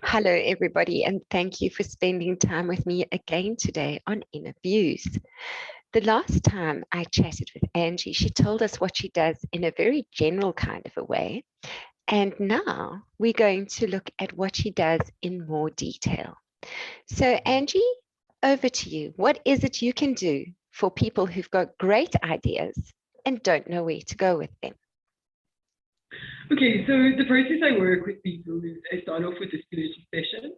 Hello, everybody, and thank you for spending time with me again today on Inner Views. The last time I chatted with Angie, she told us what she does in a very general kind of a way. And now we're going to look at what she does in more detail. So, Angie, over to you. What is it you can do for people who've got great ideas and don't know where to go with them? Okay, so the process I work with people is I start off with a strategy session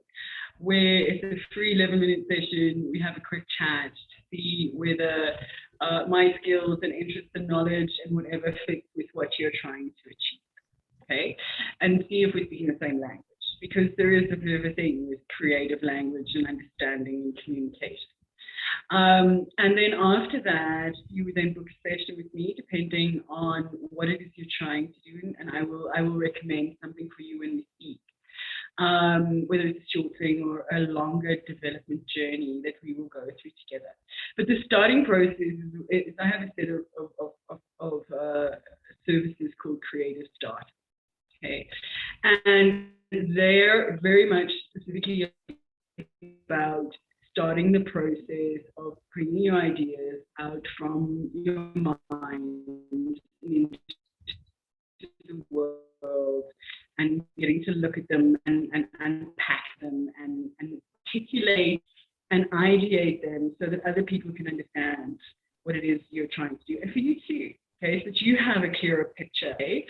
where it's a free 11-minute session. We have a quick chat to see whether my skills and interests and knowledge and whatever fits with what you're trying to achieve, okay? And see if we speak in the same language, because there is a bit of a thing with creative language and understanding and communication. And then after that, you would then book a session with me, depending on what it is you're trying to do, and I will recommend something for you when we speak. Whether it's a short thing or a longer development journey that we will go through together. But the starting process is I have a set of services called Creative Start. Okay, and they're very much specifically about starting the process of bringing your ideas out from your mind into the world and getting to look at them and unpack them and articulate and ideate them so that other people can understand what it is you're trying to do, and for you too, okay, so that you have a clearer picture. Okay?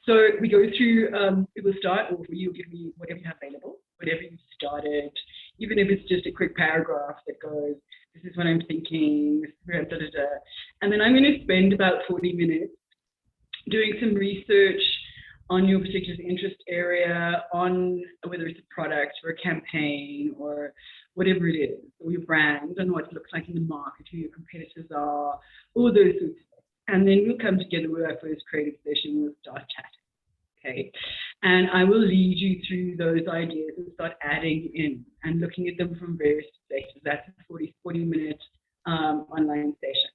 So we go through, it will start, or you'll give me whatever you have available, whatever you've started, even if it's just a quick paragraph that goes, this is what I'm thinking, this is where I'm da-da-da. And then I'm going to spend about 40 minutes doing some research on your particular interest area, on whether it's a product or a campaign or whatever it is, or your brand and what it looks like in the market, who your competitors are, all those sorts of things. And then we'll come together with our first creative session, we'll start chatting. Okay, and I will lead you through those ideas and start adding in and looking at them from various perspectives. That's a 40-minute online session.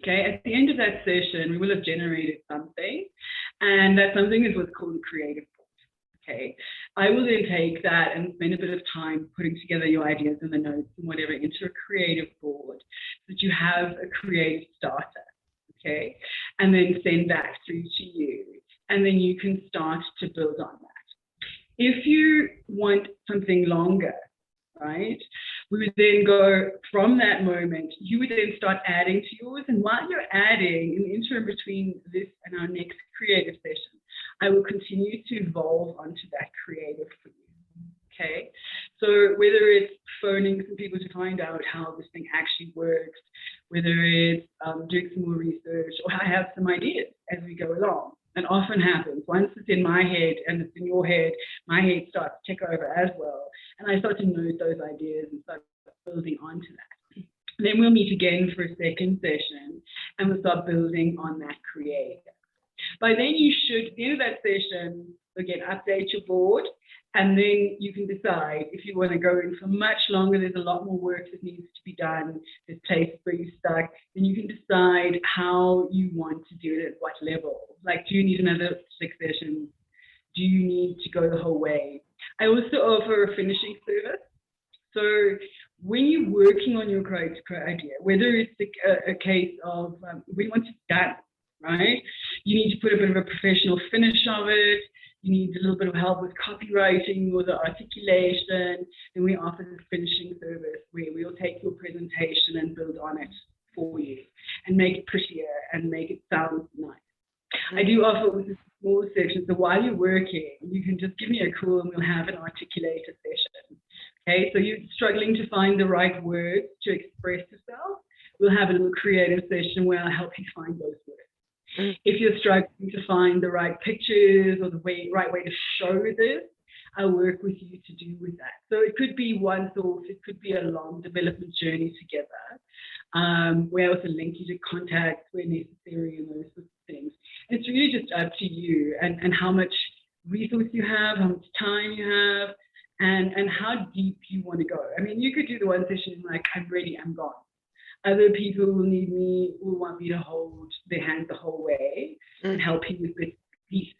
Okay, at the end of that session, we will have generated something, and that something is what's called a creative board. Okay, I will then take that and spend a bit of time putting together your ideas and the notes and whatever into a creative board so that you have a creative starter. Okay, and then send that through to you. And then you can start to build on that. If you want something longer, right, we would then go from that moment, you would then start adding to yours. And while you're adding, in the interim between this and our next creative session, I will continue to evolve onto that creative for you. Okay, so whether it's phoning some people to find out how this thing actually works, whether it's doing some more research, or I have some ideas as we go along. And often happens, once it's in my head and it's in your head, my head starts to take over as well. And I start to note those ideas and start building onto that. Then we'll meet again for a second session and we'll start building on that creative. By then you should, at the end of that session, again, update your board, and then you can decide if you want to go in for much longer. There's a lot more work that needs to be done. There's places where you're stuck. Then you can decide how you want to do it, at what level. Like, do you need another 6 sessions? Do you need to go the whole way? I also offer a finishing service. So when you're working on your creative idea, whether it's a case of we want it done, right? You need to put a bit of a professional finish of it. You need a little bit of help with copywriting or the articulation. Then we offer this finishing service where we'll take your presentation and build on it for you and make it prettier and make it sound nice. I do offer with a small section, so while you're working, you can just give me a call and we'll have an articulated session. Okay, so you're struggling to find the right words to express yourself, we'll have a little creative session where I'll help you find those words. If you're struggling to find the right pictures or the right way to show this, I'll work with you to do with that. So it could be one thought, it could be a long development journey together, where I also link you to contacts where necessary and those sorts of things. And it's really just up to you and how much resource you have, how much time you have, and how deep you want to go. I mean, you could do the one session like, I'm ready, I'm gone. Other people will want me to hold their hand the whole way and help you with bits and pieces.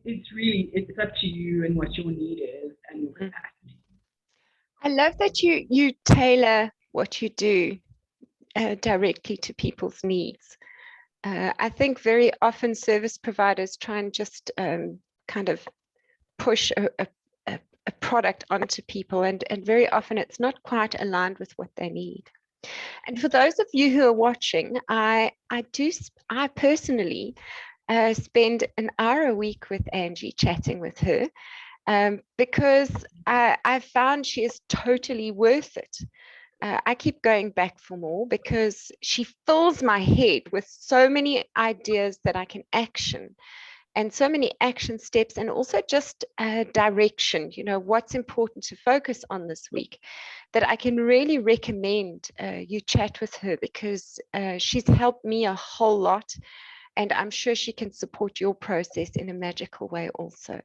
It's it's up to you and what your need is and your capacity. I love that you tailor what you do directly to people's needs. I think very often service providers try and just kind of push a product onto people, and very often it's not quite aligned with what they need. And for those of you who are watching, I personally spend an hour a week with Angie chatting with her, because I found she is totally worth it. I keep going back for more because she fills my head with so many ideas that I can action, and so many action steps, and also just direction, what's important to focus on this week, that I can really recommend you chat with her, because she's helped me a whole lot, and I'm sure she can support your process in a magical way also.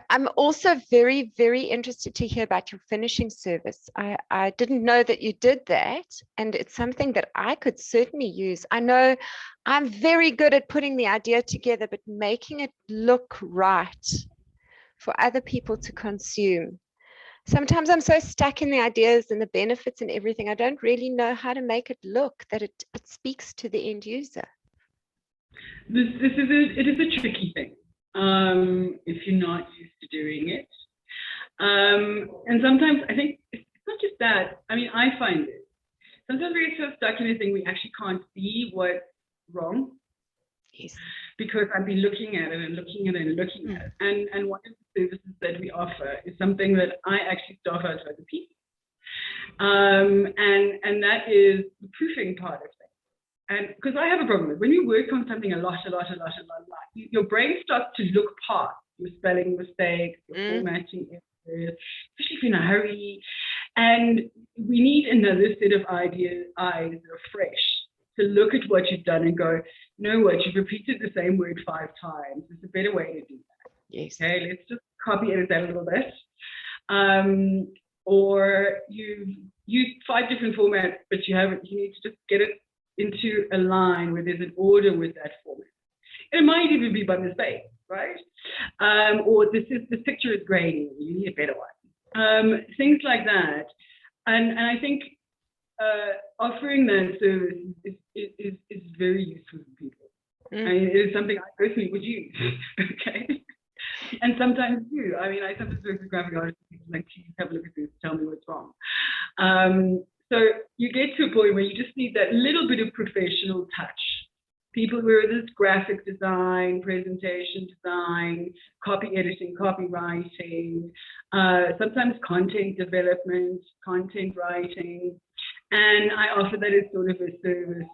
I'm also very, very interested to hear about your finishing service. I didn't know that you did that, and it's something that I could certainly use. I know I'm very good at putting the idea together, but making it look right for other people to consume. Sometimes I'm so stuck in the ideas and the benefits and everything, I don't really know how to make it look that it speaks to the end user. It is a tricky thing. If you're not used to doing it. And sometimes I think it's not just that. I mean, I find it. Sometimes we get so stuck in a thing we actually can't see what's wrong. Yes. Because I've been looking at it and looking at it and looking at it. And one of the services that we offer is something that I actually staff out to other people. And that is the proofing part of things. And because I have a problem with when you work on something a lot, your brain starts to look past your spelling mistakes, your formatting errors, especially if you're in a hurry. And we need another set of eyes that are fresh to look at what you've done and go, you know what, you've repeated the same word 5 times. There's a better way to do that. Yes. Okay, let's just copy edit that a little bit. Or you've used 5 different formats, but you need to just get it into a line where there's an order with that format. It might even be by mistake, right? Or this picture is grainy, you need a better one. Things like that. And I think offering that service is very useful for people. I mean, it is something I personally would use. Okay. And sometimes do. I mean, I sometimes work with graphic artists and people like, please have a look at this, tell me what's wrong. So you get to a point where you just need that little bit of professional touch. People who are this graphic design, presentation design, copy editing, copywriting, sometimes content development, content writing. And I offer that as sort of a service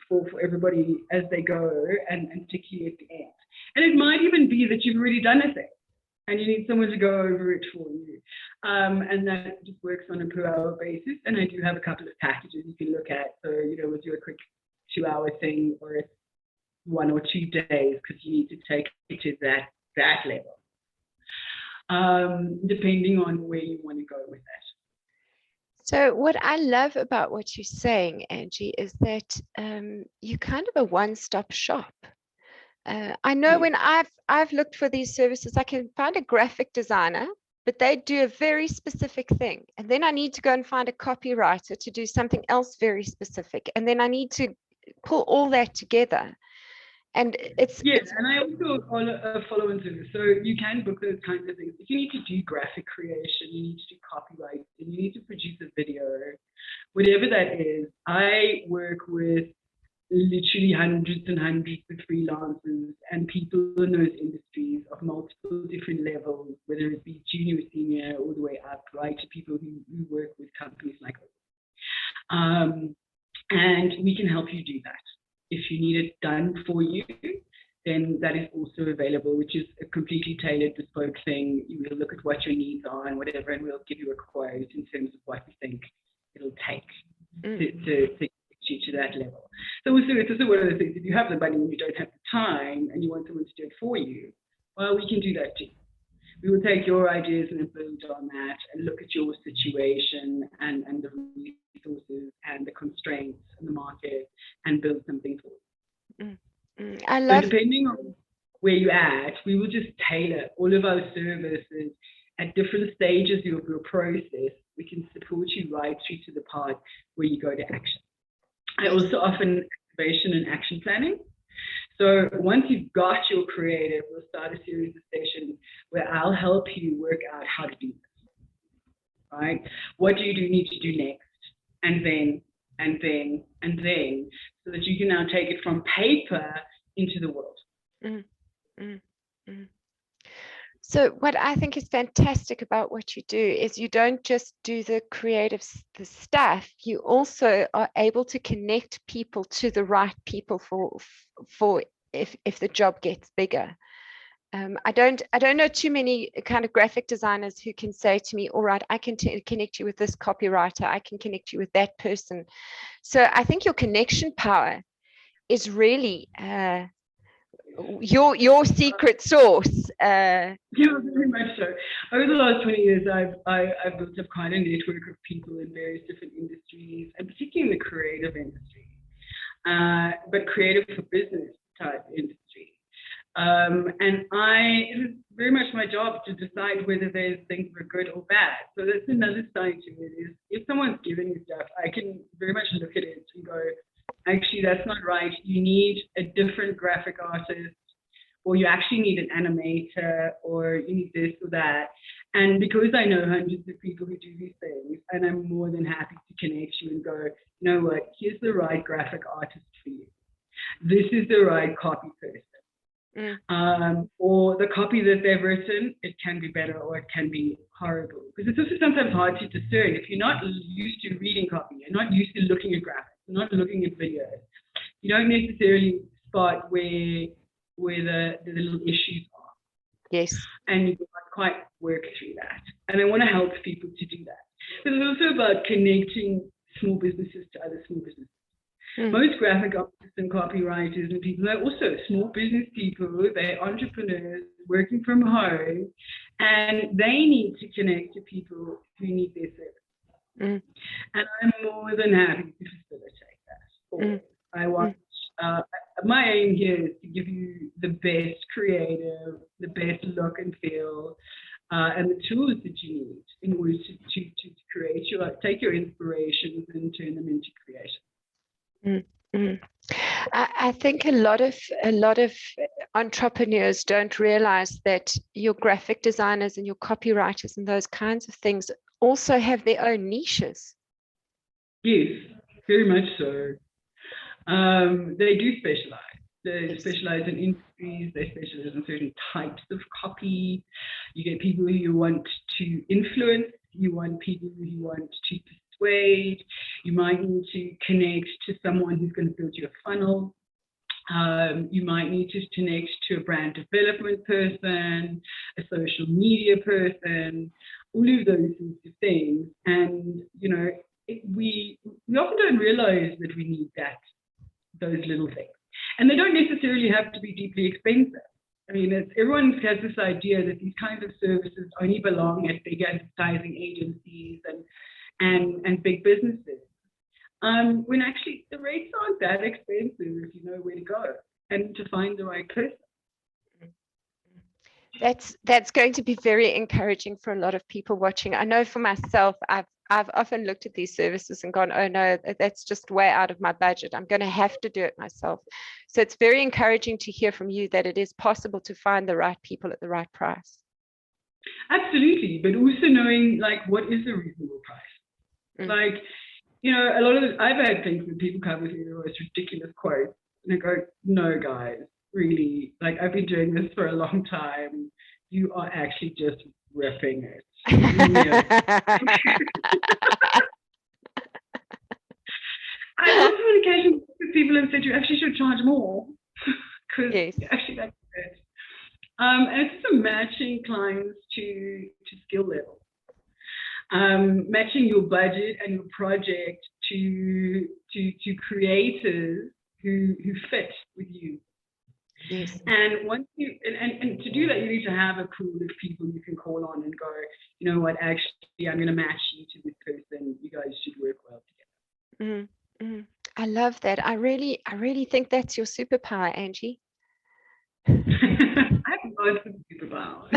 for everybody as they go, and particularly at the end. And it might even be that you've already done a thing and you need someone to go over it for you. And that just works on a per hour basis. And I do have a couple of packages you can look at. So, we'll do a quick 2-hour thing, or 1 or 2 days, because you need to take it to that level, depending on where you want to go with that. So what I love about what you're saying, Angie, is that you're kind of a one-stop shop. I know when I've looked for these services, I can find a graphic designer, but they do a very specific thing. And then I need to go and find a copywriter to do something else very specific. And then I need to pull all that together. And and I also follow into this. So you can book those kinds of things. If you need to do graphic creation, you need to do copyright, and you need to produce a video, whatever that is. I work with literally hundreds and hundreds of freelancers and people in those industries of multiple different levels, whether it be junior, senior, all the way up, right, to people who work with companies like us. And we can help you do that. If you need it done for you, then that is also available, which is a completely tailored, bespoke thing. You will look at what your needs are and whatever, and we'll give you a quote in terms of what we think it'll take to get you to that level. So it's also one of the things, if you have the money and you don't have the time and you want someone to do it for you, well, we can do that too. We will take your ideas and build on that and look at your situation and the resources and the constraints and the market and build something for you. I love. So depending on where you're at, we will just tailor all of our services at different stages of your process. We can support you right through to the part where you go to action. I also offer activation and action planning. So once you've got your creative, we'll start a series of sessions where I'll help you work out how to do this, right? What do you need to do next? And then, and then, and then, so that you can now take it from paper into the world. Mm, mm, mm. So what I think is fantastic about what you do is you don't just do the creative the stuff, you also are able to connect people to the right people for if the job gets bigger. I don't know too many kind of graphic designers who can say to me, all right, I can connect you with this copywriter, I can connect you with that person. So I think your connection power is really your secret sauce. Yeah, very much so. Over the last 20 years, I've built up quite a network of people in various different industries, and particularly in the creative industry, but creative for business type industry. And it is very much my job to decide whether those things are good or bad. So that's another side to it, is if someone's giving me stuff, I can very much look at it and go, actually, that's not right. You need a different graphic artist, or you actually need an animator, or you need this or that. And because I know hundreds of people who do these things, and I'm more than happy to connect you and go, you know what, here's the right graphic artist for you. This is the right copy person. Or the copy that they've written, it can be better or it can be horrible. Because it's also sometimes hard to discern. If you're not used to reading copy, you're not used to looking at graphics, you're not looking at videos, you don't necessarily spot where the little issues are. Yes. And you can't quite work through that. And I want to help people to do that. But it's also about connecting small businesses to other small businesses. Most graphic artists and copywriters and people are also small business people. They're entrepreneurs working from home, and they need to connect to people who need their service. And I'm more than happy to facilitate that. I want my aim here is to give you the best creative, the best look and feel, and the tools that you need in order to create take your inspirations and turn them into creation. I think a lot of entrepreneurs don't realize that your graphic designers and your copywriters and those kinds of things also have their own niches. Yes, very much so. They do specialize. They specialize in industries, they specialize in certain types of copy. You get people who you want to influence, you want people who you want to persuade, you might need to connect to someone who's going to build you a funnel. You might need to connect to a brand development person, a social media person, all of those sorts of things. And, you know, we often don't realize that we need those little things. And they don't necessarily have to be deeply expensive. I mean, everyone has this idea that these kinds of services only belong at big advertising agencies and big businesses. When actually the rates aren't that expensive if you know where to go and to find the right person. That's going to be very encouraging for a lot of people watching. I know for myself, I've often looked at these services and gone, oh no, that's just way out of my budget. I'm going to have to do it myself. So it's very encouraging to hear from you that it is possible to find the right people at the right price. Absolutely, but also knowing like what is a reasonable price. Like, you know, a lot of I've had things where people come with me the most ridiculous quotes, and I go, no, guys, really, like I've been doing this for a long time. You are actually just ripping it. I also on occasion with people have said you actually should charge more because actually that's it. And it's also matching clients to skill level. Matching your budget and your project to creators who fit with you. Yes. And once you and to do that, you need to have a pool of people you can call on and go, you know what, actually, I'm going to match you to this person. You guys should work well together. I love that. I really think that's your superpower, Angie. I have lots of superpowers.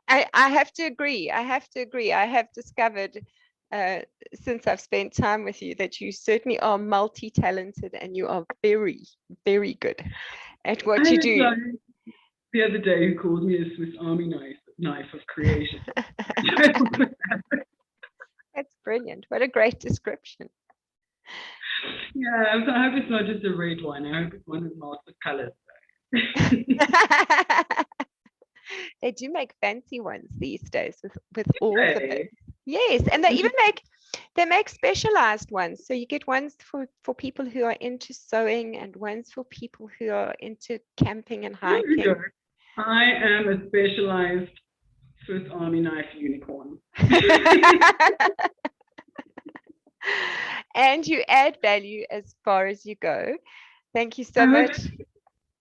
I have to agree. I have to agree. I have discovered since I've spent time with you that you certainly are multi-talented and you are very, very good at what you do. The other day who called me a Swiss Army knife of creation. That's brilliant. What a great description. Yeah, so I hope it's not just a red one. I hope it's one with multiple colors. They do make fancy ones these days with all the bits. Yes, and they even make specialized ones. So you get ones for people who are into sewing and ones for people who are into camping and hiking. I am a specialized Swiss Army knife unicorn. And you add value as far as you go. Thank you so much.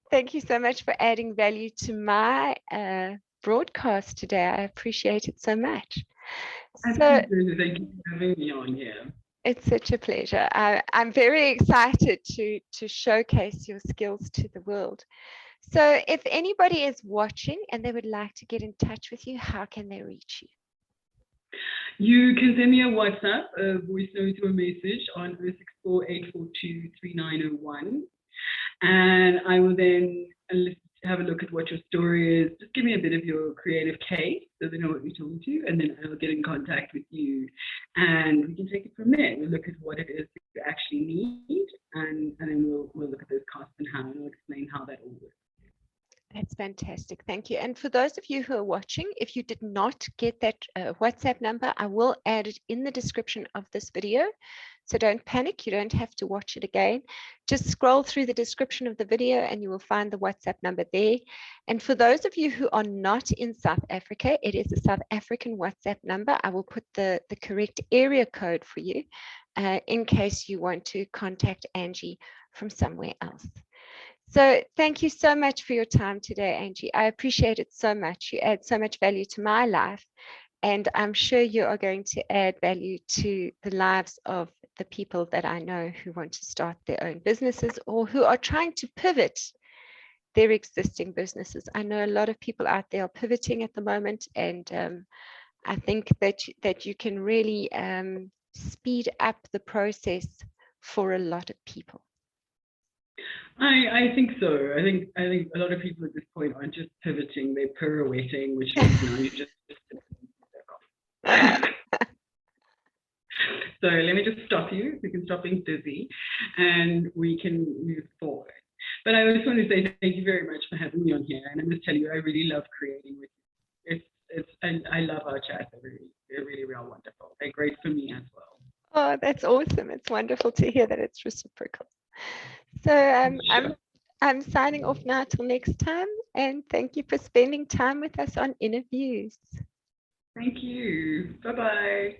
Thank you so much for adding value to my broadcast today. I appreciate it so much. Thank you for having me on here. It's such a pleasure. I'm very excited to showcase your skills to the world. So if anybody is watching and they would like to get in touch with you, how can they reach you? You can send me a WhatsApp, a voice note or a message on 064-842-3901. And I will then have a look at what your story is. Just give me a bit of your creative case so they know what you're talking to, and then I will get in contact with you and we can take it from there. We'll look at what it is you actually need, and then we'll look at those costs and how, and I'll explain how that all works. That's fantastic. Thank you. And for those of you who are watching, if you did not get that WhatsApp number, I will add it in the description of this video. So don't panic. You don't have to watch it again. Just scroll through the description of the video and you will find the WhatsApp number there. And for those of you who are not in South Africa, it is a South African WhatsApp number. I will put the correct area code for you in case you want to contact Angie from somewhere else. So thank you so much for your time today, Angie. I appreciate it so much. You add so much value to my life, and I'm sure you are going to add value to the lives of the people that I know who want to start their own businesses or who are trying to pivot their existing businesses. I know a lot of people out there are pivoting at the moment, and I think that you can really speed up the process for a lot of people. I think so. I think a lot of people at this point aren't just pivoting; they're pirouetting, which means now you just. So let me just stop you. We can stop being busy, and we can move forward. But I just want to say thank you very much for having me on here, and I must tell you, I really love creating with you. And I love our chats. They're really real wonderful. They're great for me as well. Oh, that's awesome! It's wonderful to hear that it's reciprocal. So I'm signing off now till next time, and thank you for spending time with us on Inner Views. Thank you. Bye-bye.